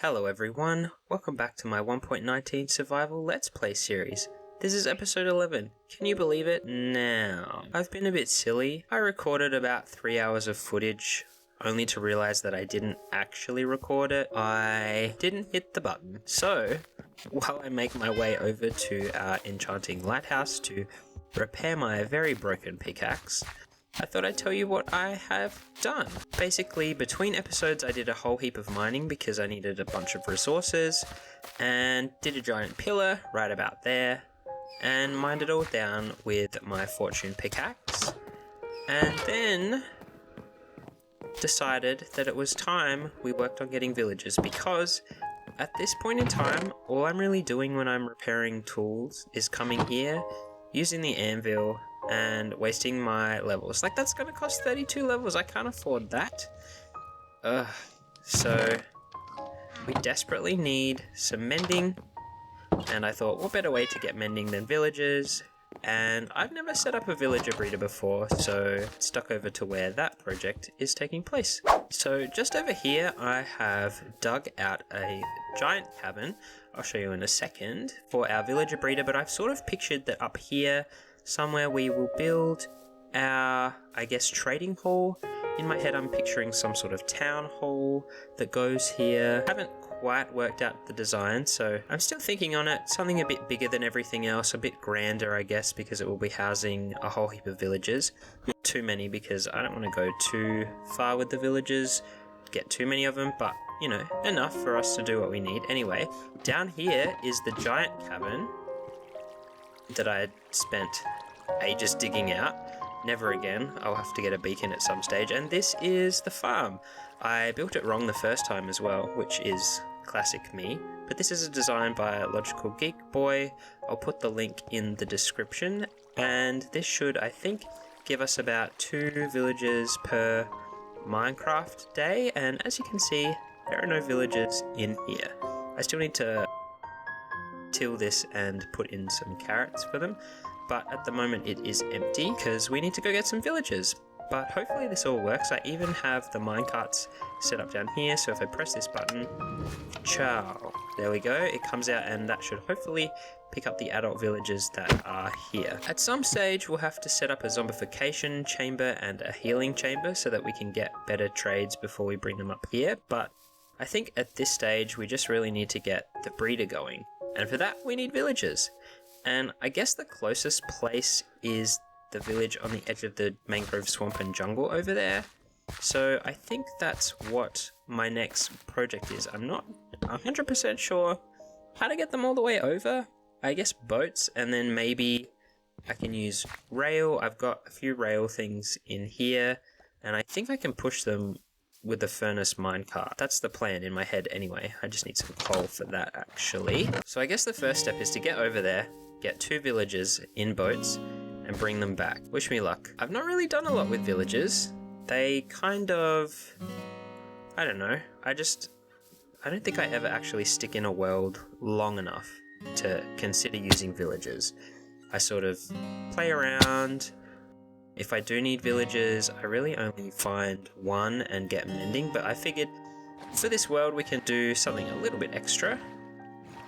Hello everyone, welcome back to my 1.19 Survival Let's Play series. This is episode 11, can you believe it? Now, I've been a bit silly. I recorded about 3 hours of footage, only to realise that I didn't actually record it. I didn't hit the button. So, while I make my way over to our enchanting lighthouse to repair my very broken pickaxe, I thought I'd tell you what I have done. Basically, between episodes I did a whole heap of mining because I needed a bunch of resources, and did a giant pillar right about there, and mined it all down with my fortune pickaxe, and then decided that it was time we worked on getting villagers, because at this point in time, all I'm really doing when I'm repairing tools is coming here, using the anvil, and wasting my levels. Like, that's gonna cost 32 levels, I can't afford that. So we desperately need some mending, and I thought, what better way to get mending than villagers? And I've never set up a villager breeder before, so stuck over to where that project is taking place. So just over here, I have dug out a giant cabin, I'll show you in a second, for our villager breeder, but I've sort of pictured that up here, somewhere we will build our, I guess, trading hall. In my head, I'm picturing some sort of town hall that goes here. Haven't quite worked out the design, so I'm still thinking on it. Something a bit bigger than everything else, a bit grander, I guess, because it will be housing a whole heap of villagers. Not too many, because I don't want to go too far with the villagers, get too many of them, but, you know, enough for us to do what we need. Anyway, down here is the giant cabin that I had spent ages digging out. Never again. I'll have to get a beacon at some stage. And this is the farm. I built it wrong the first time as well, which is classic me. But this is a design by Logical Geek Boy. I'll put the link in the description. And this should, I think, give us about 2 villagers per Minecraft day. And as you can see, there are no villagers in here. I still need to till this and put in some carrots for them, but at the moment it is empty because we need to go get some villagers. But hopefully this all works. I even have the minecarts set up down here, so if I press this button, ciao, there we go, it comes out, and that should hopefully pick up the adult villagers that are here. At some stage we'll have to set up a zombification chamber and a healing chamber so that we can get better trades before we bring them up here, but I think at this stage we just really need to get the breeder going. And for that, we need villagers. And I guess the closest place is the village on the edge of the mangrove swamp and jungle over there. So I think that's what my next project is. I'm not 100% sure how to get them all the way over. I guess boats, and then maybe I can use rail. I've got a few rail things in here, and I think I can push them with the furnace minecart. That's the plan in my head anyway. I just need some coal for that, actually. So I guess the first step is to get over there, get 2 villagers in boats, and bring them back. Wish me luck. I've not really done a lot with villagers. They kind of, I don't know. I don't think I ever actually stick in a world long enough to consider using villagers. I sort of play around. If I do need villagers, I really only find one and get mending, but I figured for this world we can do something a little bit extra,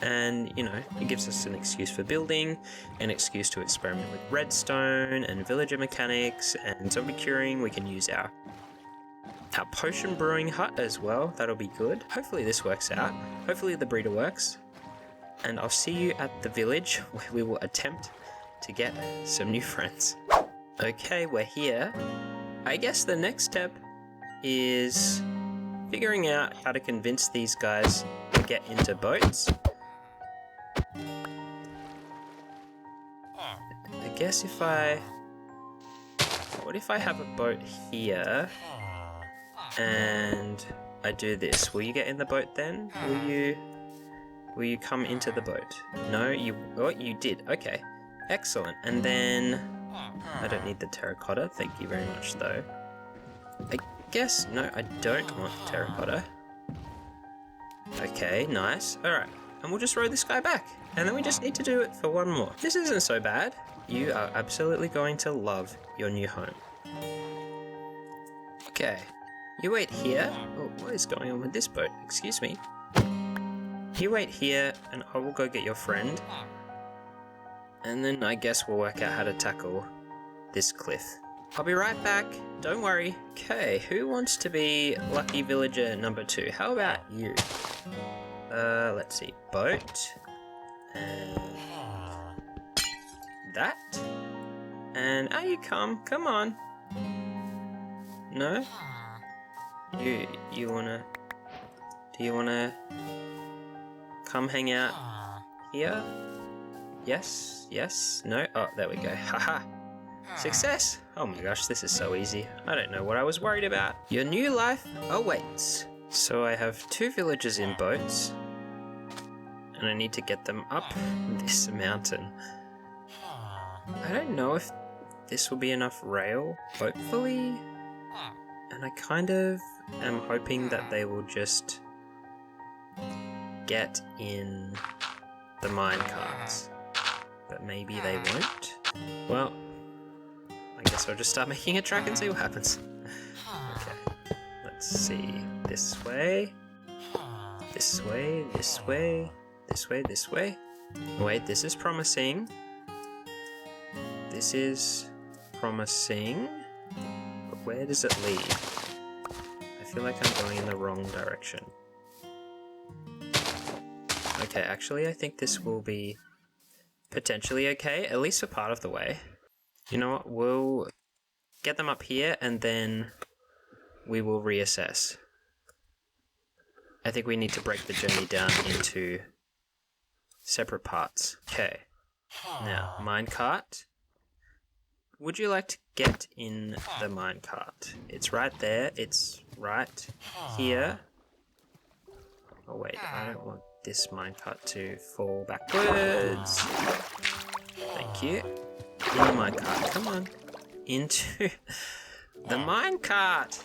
and, you know, it gives us an excuse for building, an excuse to experiment with redstone and villager mechanics and zombie curing. We can use our potion brewing hut as well. That'll be good. Hopefully this works out. Hopefully the breeder works, and I'll see you at the village where we will attempt to get some new friends. Okay, we're here. I guess the next step is figuring out how to convince these guys to get into boats. I guess what if I have a boat here and I do this? Will you get in the boat then? Will you come into the boat? No, you did. Okay, excellent. And then I don't need the terracotta, thank you very much though. I guess, no, I don't want the terracotta. Okay, nice. Alright, and we'll just row this guy back. And then we just need to do it for one more. This isn't so bad. You are absolutely going to love your new home. Okay, you wait here. Oh, what is going on with this boat? Excuse me. You wait here, and I will go get your friend. And then I guess we'll work out how to tackle this cliff. I'll be right back, don't worry. Okay, who wants to be lucky villager number 2? How about you? Let's see, boat. And that. And out you come on. No? You wanna... Do you wanna come hang out here? Yes, yes, no? Oh, there we go, haha. Success! Oh my gosh, this is so easy. I don't know what I was worried about. Your new life awaits. So I have 2 villagers in boats, and I need to get them up this mountain. I don't know if this will be enough rail, hopefully. And I kind of am hoping that they will just get in the minecarts. But maybe they won't. Well, I guess I'll just start making a track and see what happens. Okay, let's see. This way. This way, this way, this way, this way. Wait, this is promising. This is promising. But where does it lead? I feel like I'm going in the wrong direction. Okay, actually I think this will be potentially okay, at least for part of the way. You know what, we'll get them up here and then we will reassess. I think we need to break the journey down into separate parts. Okay, now minecart. Would you like to get in the minecart? It's right there, it's right here. Oh wait, I don't want this minecart to fall backwards. Thank you. In the minecart, come on. Into the minecart!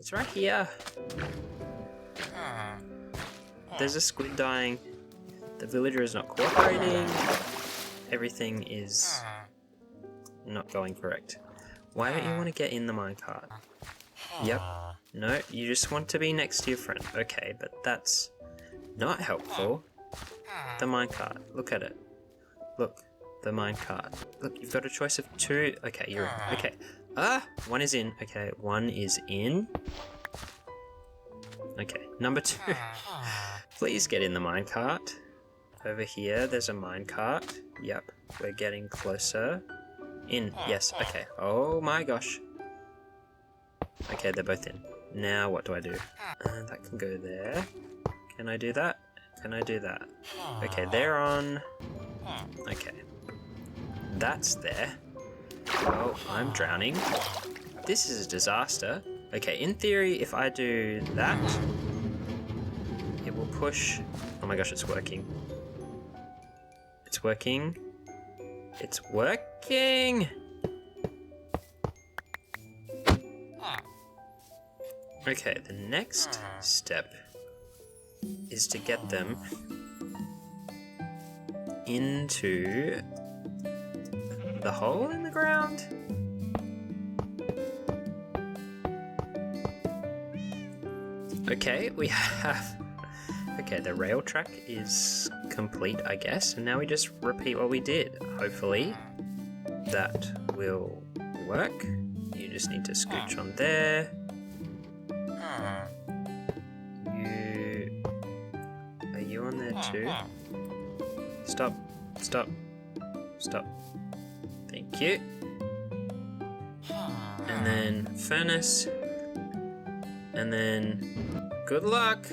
It's right here. There's a squid dying. The villager is not cooperating. Everything is not going correct. Why don't you want to get in the minecart? Yep. No, you just want to be next to your friend. Okay, but that's not helpful. The minecart. Look at it. Look. The minecart. Look, you've got a choice of 2. Okay, you're in. Okay. One is in. Okay, one is in. Okay, number 2. Please get in the minecart. Over here, there's a minecart. Yep, we're getting closer. In. Yes, okay. Oh my gosh. Okay, they're both in. Now what do I do? That can go there. Can I do that? Can I do that? Okay, they're on. Okay. That's there. Oh, I'm drowning. This is a disaster. Okay, in theory, if I do that, it will push... Oh my gosh, it's working. It's working. It's working! Okay, the next step is to get them into the hole in the ground. Okay, we have... Okay, the rail track is complete, I guess, and now we just repeat what we did. Hopefully, that will work. You just need to scooch on there. Are you on there too? Stop, stop, stop. Thank you. And then furnace. And then good luck.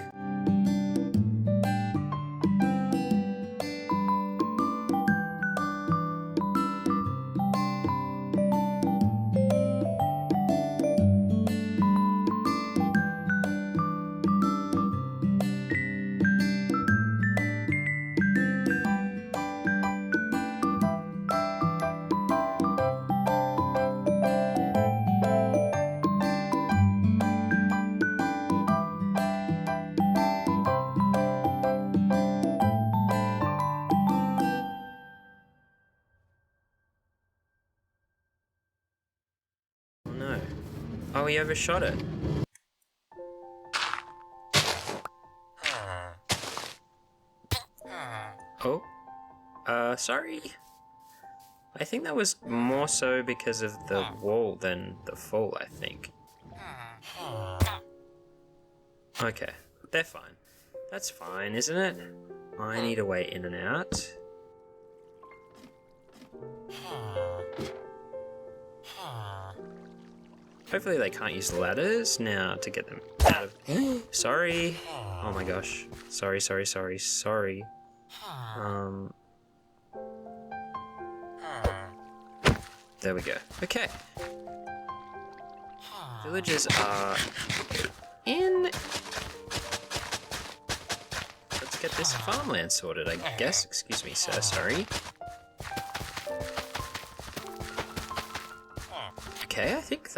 No. Oh, he overshot it. Oh, sorry. I think that was more so because of the wall than the fall, I think. Okay, they're fine. That's fine, isn't it? I need a way in and out. Hopefully they can't use ladders now to get them out of... Sorry. Oh my gosh. Sorry. There we go. Okay. Villagers are in. Let's get this farmland sorted, I guess. Excuse me, sir. Sorry. Okay, I think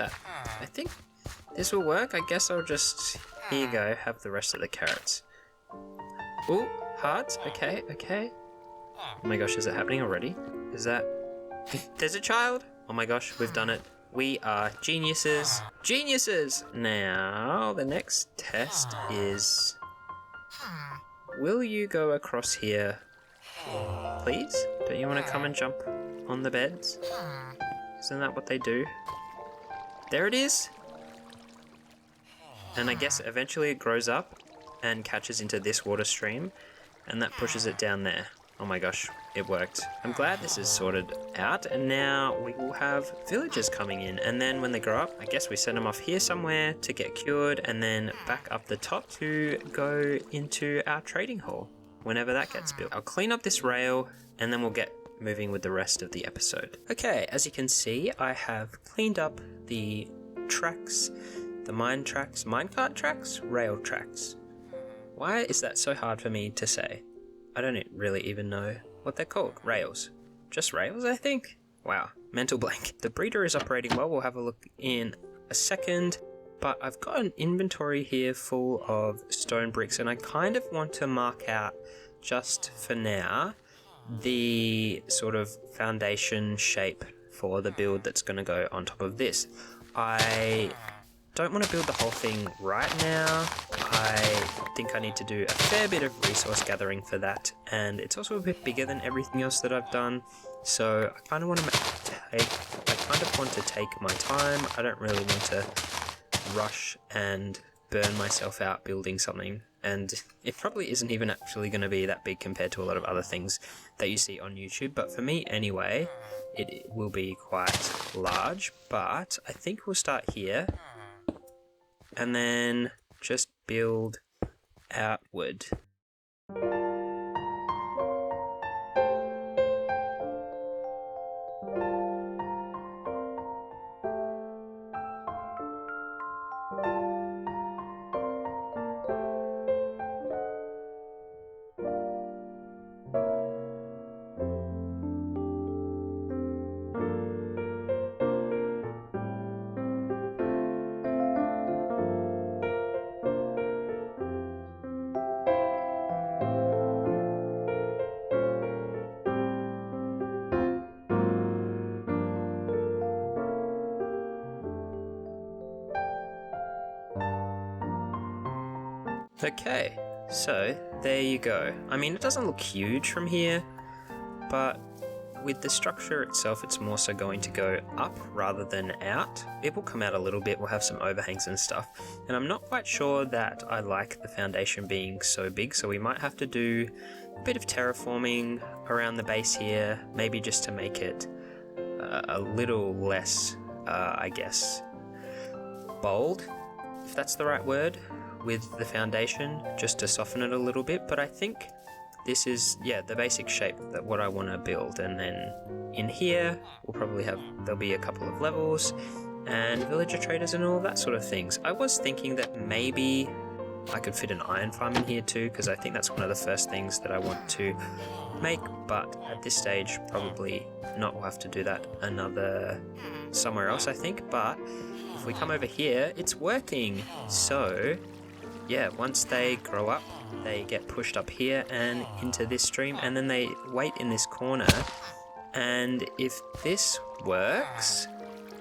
this will work. I guess I'll just... Here you go. Have the rest of the carrots. Ooh, hearts. Okay. Oh my gosh, is it happening already? Is that... There's a child? Oh my gosh, we've done it. We are geniuses. Geniuses! Now, the next test is... Will you go across here, please? Don't you want to come and jump on the beds? Isn't that what they do? There it is! And I guess eventually it grows up and catches into this water stream, and that pushes it down there. Oh my gosh, it worked. I'm glad this is sorted out, and now we will have villagers coming in, and then when they grow up, I guess we send them off here somewhere to get cured, and then back up the top to go into our trading hall, whenever that gets built. I'll clean up this rail, and then we'll get moving with the rest of the episode. Okay, as you can see, I have cleaned up the tracks, the minecart tracks, rail tracks. Why is that so hard for me to say? I don't really even know what they're called. Rails. Just rails, I think? Wow, mental blank. The breeder is operating well. We'll have a look in a second. But I've got an inventory here full of stone bricks, and I kind of want to mark out, just for now, the sort of foundation shape for the build that's going to go on top of this. I don't want to build the whole thing right now. I think I need to do a fair bit of resource gathering for that, and it's also a bit bigger than everything else that I've done, so I kind of want to take my time. I don't really want to rush and burn myself out building something, and it probably isn't even actually going to be that big compared to a lot of other things that you see on YouTube, but for me anyway, it will be quite large. But I think we'll start here and then just build outward. Okay, so there you go. I mean, it doesn't look huge from here, but with the structure itself, it's more so going to go up rather than out. It will come out a little bit, we'll have some overhangs and stuff, and I'm not quite sure that I like the foundation being so big, so we might have to do a bit of terraforming around the base here, maybe just to make it a little less, I guess, bold, if that's the right word, with the foundation, just to soften it a little bit. But I think this is, yeah, the basic shape that what I want to build. And then in here we'll probably have, there'll be a couple of levels and villager traders and all that sort of things. I was thinking that maybe I could fit an iron farm in here too, because I think that's one of the first things that I want to make, but at this stage probably not. We'll have to do that somewhere else, I think. But if we come over here, it's working. So yeah, once they grow up, they get pushed up here and into this stream, and then they wait in this corner, and if this works,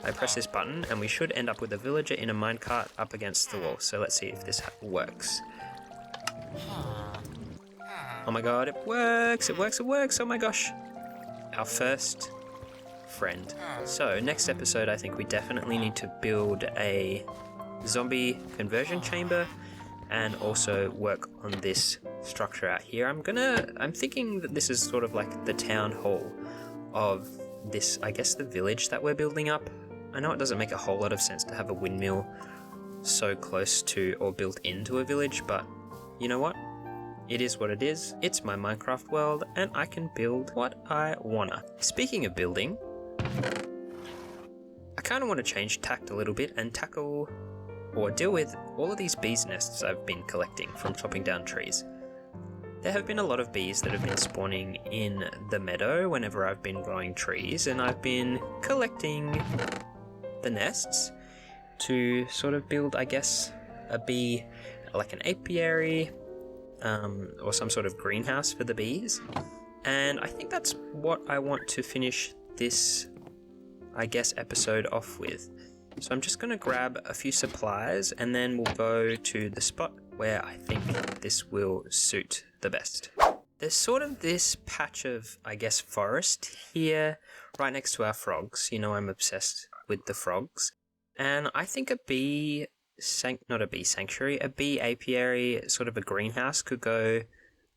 I press this button and we should end up with a villager in a minecart up against the wall. So let's see if this works. Oh my god, it works! It works, it works! Oh my gosh! Our first friend. So, next episode, I think we definitely need to build a zombie conversion chamber and also work on this structure out here. I'm thinking that this is sort of like the town hall of this, I guess, the village that we're building up. I know it doesn't make a whole lot of sense to have a windmill so close to or built into a village, but you know what? It is what it is. It's my Minecraft world and I can build what I wanna. Speaking of building, I kind of want to change tact a little bit and tackle or deal with all of these bees nests I've been collecting from chopping down trees. There have been a lot of bees that have been spawning in the meadow whenever I've been growing trees, and I've been collecting the nests to sort of build, I guess, a bee, like an apiary, or some sort of greenhouse for the bees. And I think that's what I want to finish this, I guess, episode off with. So I'm just going to grab a few supplies and then we'll go to the spot where I think this will suit the best. There's sort of this patch of, I guess, forest here right next to our frogs. You know, I'm obsessed with the frogs. And I think a bee apiary, sort of a greenhouse, could go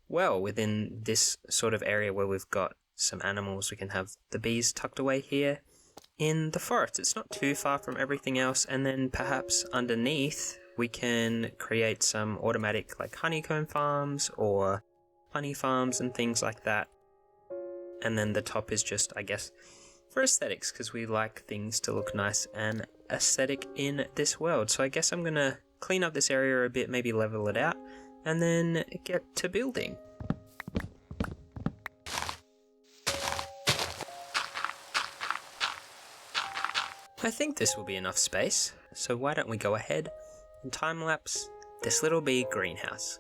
well within this sort of area where we've got some animals. We can have the bees tucked away here in the forest. It's not too far from everything else, and then perhaps underneath we can create some automatic like honeycomb farms or honey farms and things like that. And then the top is just, I guess, for aesthetics, because we like things to look nice and aesthetic in this world. So I guess I'm gonna clean up this area a bit, maybe level it out, and then get to building. I think this will be enough space, so why don't we go ahead and time-lapse this little bee greenhouse.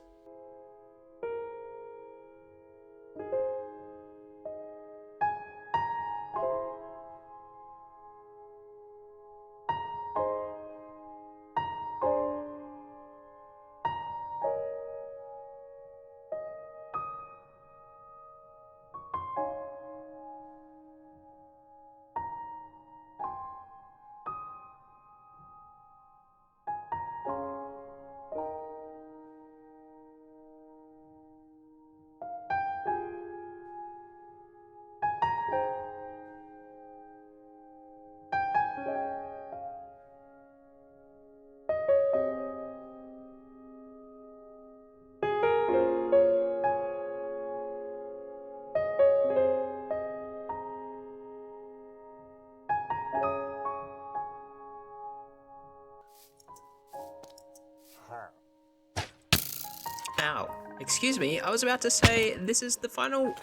Ow. Excuse me, I was about to say this is the final...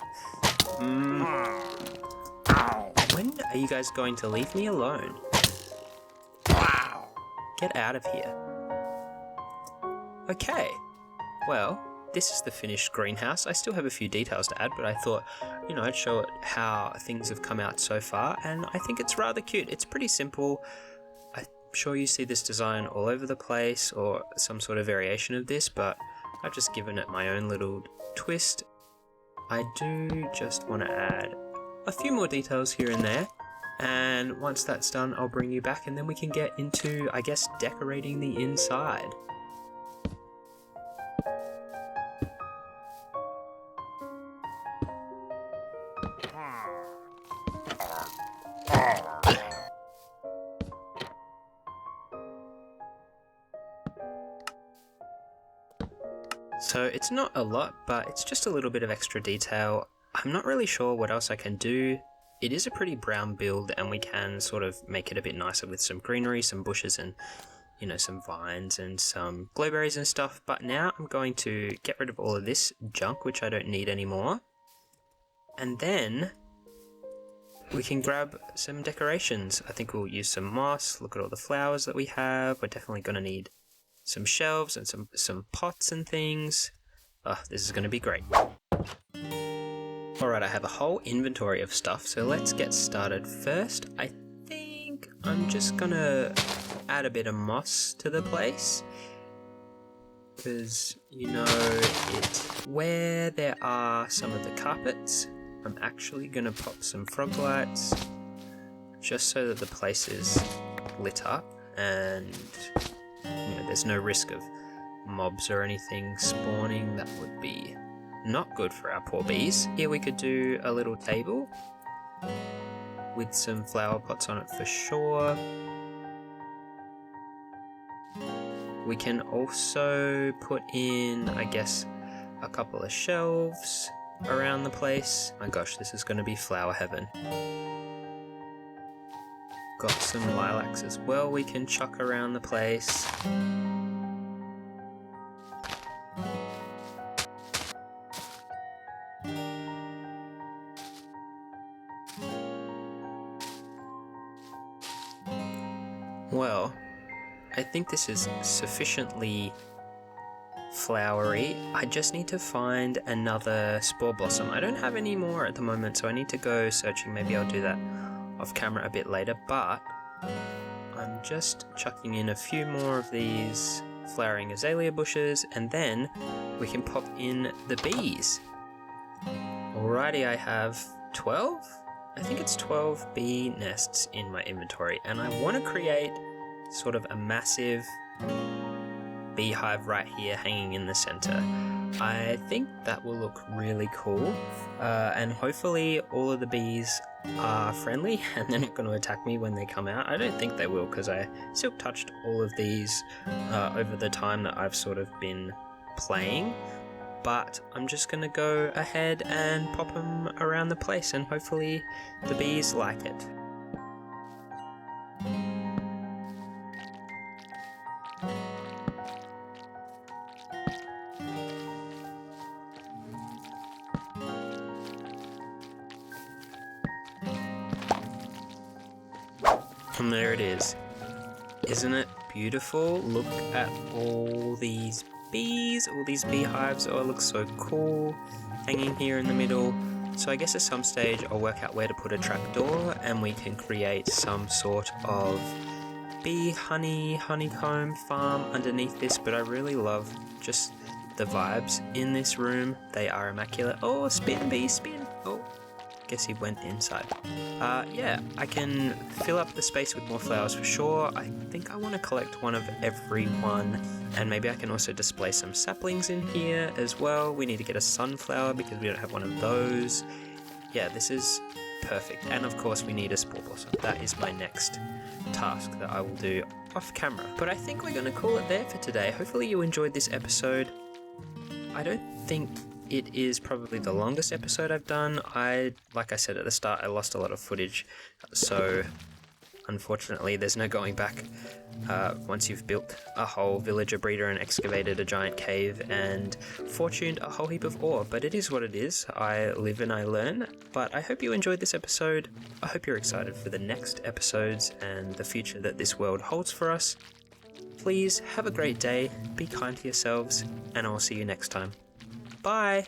When are you guys going to leave me alone? Get out of here. Okay. Well, this is the finished greenhouse. I still have a few details to add, but I thought, I'd show it how things have come out so far, and I think it's rather cute. It's pretty simple. I'm sure you see this design all over the place, or some sort of variation of this, but I've just given it my own little twist. I do just want to add a few more details here and there, and once that's done, I'll bring you back and then we can get into, I guess, decorating the inside. So it's not a lot, but it's just a little bit of extra detail. I'm not really sure what else I can do. It is a pretty brown build, and we can sort of make it a bit nicer with some greenery, some bushes, and some vines and some glowberries and stuff. But now I'm going to get rid of all of this junk, which I don't need anymore. And then we can grab some decorations. I think we'll use some moss. Look at all the flowers that we have. We're definitely going to need some shelves and some pots and things. Oh, this is going to be great. Alright, I have a whole inventory of stuff, so let's get started. First, I think I'm just going to add a bit of moss to the place, because, it where there are some of the carpets, I'm actually going to pop some frog lights just so that the place is lit up and there's no risk of mobs or anything spawning. That would be not good for our poor bees. Here we could do a little table with some flower pots on it for sure. We can also put in, I guess, a couple of shelves around the place. My gosh, this is going to be flower heaven. Got some lilacs as well we can chuck around the place. Well, I think this is sufficiently flowery. I just need to find another spore blossom. I don't have any more at the moment, so I need to go searching. Maybe I'll do that off camera a bit later, but I'm just chucking in a few more of these flowering azalea bushes, and then we can pop in the bees. Alrighty, I have 12? I think it's 12 bee nests in my inventory, and I want to create sort of a massive beehive right here hanging in the center. I think that will look really cool, and hopefully all of the bees are friendly and they're not going to attack me when they come out. I don't think they will, because I silk touched all of these over the time that I've sort of been playing, but I'm just going to go ahead and pop them around the place and hopefully the bees like it. And there it is. Isn't it beautiful? Look at all these bees, all these beehives. Oh, it looks so cool. Hanging here in the middle. So I guess at some stage I'll work out where to put a trapdoor and we can create some sort of bee honeycomb farm underneath this, but I really love just the vibes in this room. They are immaculate. Oh, spin bee, spin. Oh, guess he went inside. Yeah, I can fill up the space with more flowers for sure. I think I want to collect one of every one, and maybe I can also display some saplings in here as well. We need to get a sunflower because we don't have one of those. Yeah, this is perfect. And of course we need a spore blossom. That is my next task that I will do off camera. But I think we're going to call it there for today. Hopefully you enjoyed this episode. I don't think it is probably the longest episode I've done. Like I said at the start, I lost a lot of footage, so unfortunately there's no going back once you've built a whole villager breeder and excavated a giant cave and fortuned a whole heap of ore, but it is what it is. I live and I learn. But I hope you enjoyed this episode. I hope you're excited for the next episodes and the future that this world holds for us. Please have a great day, be kind to yourselves, and I'll see you next time. Bye!